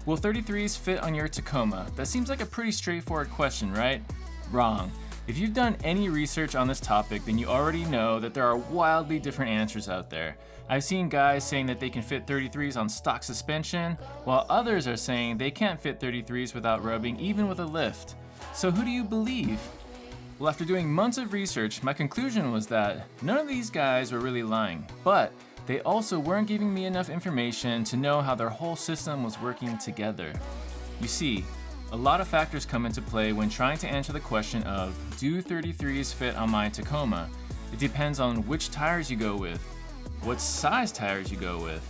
Will 33s fit on your Tacoma? That seems like a pretty straightforward question, right? Wrong. If you've done any research on this topic, then you already know that there are wildly different answers out there. I've seen guys saying that they can fit 33s on stock suspension, while others are saying they can't fit 33s without rubbing, even with a lift. So who do you believe? Well, after doing months of research, my conclusion was that none of these guys were really lying, but they also weren't giving me enough information to know how their whole system was working together. You see, a lot of factors come into play when trying to answer the question of, do 33s fit on my Tacoma? It depends on which tires you go with, what size tires you go with,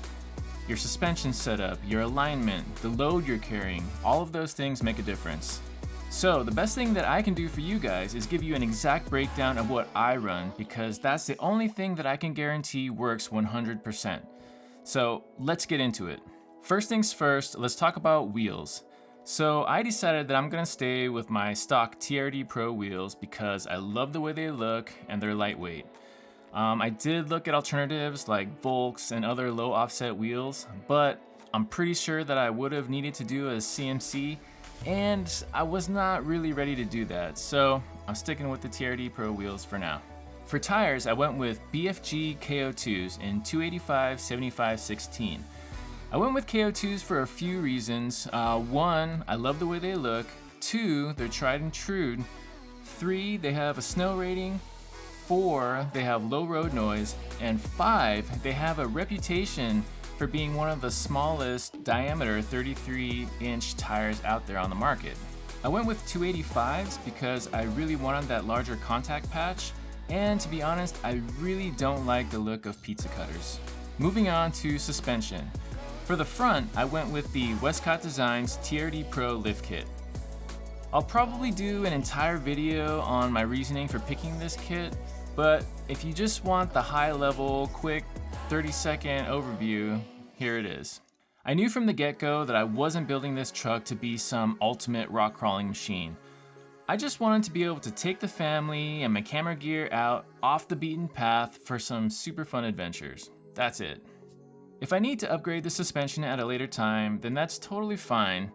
your suspension setup, your alignment, the load you're carrying. All of those things make a difference. So the best thing that I can do for you guys is give you an exact breakdown of what I run, because that's the only thing that I can guarantee works 100%. So let's get into it. First things first, let's talk about wheels. So I decided that I'm gonna stay with my stock TRD Pro wheels because I love the way they look and they're lightweight. I did look at alternatives like Volks and other low offset wheels, but I'm pretty sure that I would have needed to do a CMC, and I was not really ready to do that, so I'm sticking with the TRD Pro wheels for now. For tires, I went with BFG KO2s in 285, 75, 16. I went with KO2s for a few reasons. One, I love the way they look. Two, they're tried and true. Three, they have a snow rating. Four, they have low road noise. And five, they have a reputation for being one of the smallest diameter 33-inch tires out there on the market. I went with 285s because I really wanted that larger contact patch, and to be honest, I really don't like the look of pizza cutters. Moving on to suspension. For the front, I went with the Westcott Designs TRD Pro lift kit. I'll probably do an entire video on my reasoning for picking this kit, but if you just want the high-level, quick 30-second overview, here it is. I knew from the get-go that I wasn't building this truck to be some ultimate rock crawling machine. I just wanted to be able to take the family and my camera gear out off the beaten path for some super fun adventures. That's it. If I need to upgrade the suspension at a later time, then that's totally fine.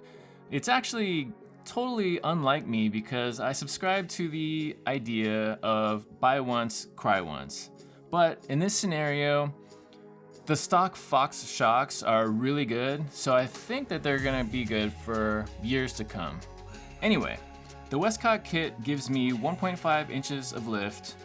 It's actually totally unlike me because I subscribe to the idea of buy once, cry once. But in this scenario, the stock Fox shocks are really good, so I think that they're gonna be good for years to come. Anyway, the Westcott kit gives me 1.5 inches of lift.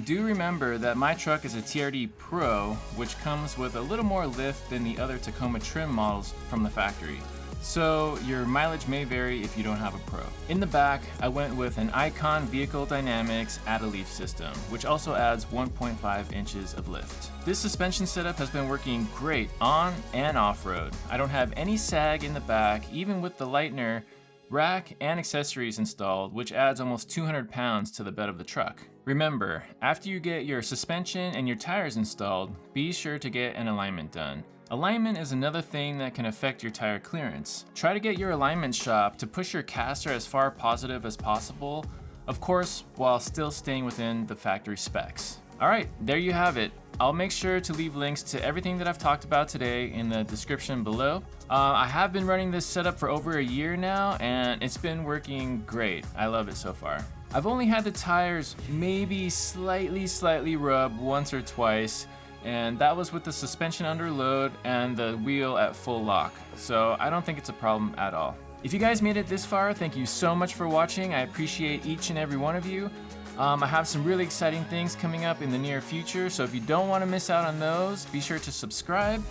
Do remember that my truck is a TRD Pro, which comes with a little more lift than the other Tacoma trim models from the factory. So your mileage may vary if you don't have a Pro. In the back, I went with an Icon Vehicle Dynamics add-a-leaf system, which also adds 1.5 inches of lift. This suspension setup has been working great on and off-road. I don't have any sag in the back, even with the lightener, rack, and accessories installed, which adds almost 200 pounds to the bed of the truck. Remember, after you get your suspension and your tires installed, be sure to get an alignment done. Alignment is another thing that can affect your tire clearance. Try to get your alignment shop to push your caster as far positive as possible, of course, while still staying within the factory specs. Alright, there you have it. I'll make sure to leave links to everything that I've talked about today in the description below. I have been running this setup for over a year now, and it's been working great. I love it so far. I've only had the tires maybe slightly rub once or twice, and that was with the suspension under load and the wheel at full lock. So I don't think it's a problem at all. If you guys made it this far, thank you so much for watching. I appreciate each and every one of you. I have some really exciting things coming up in the near future, so if you don't want to miss out on those, be sure to subscribe.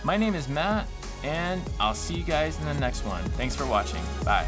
My name is Matt, and I'll see you guys in the next one. Thanks for watching. Bye.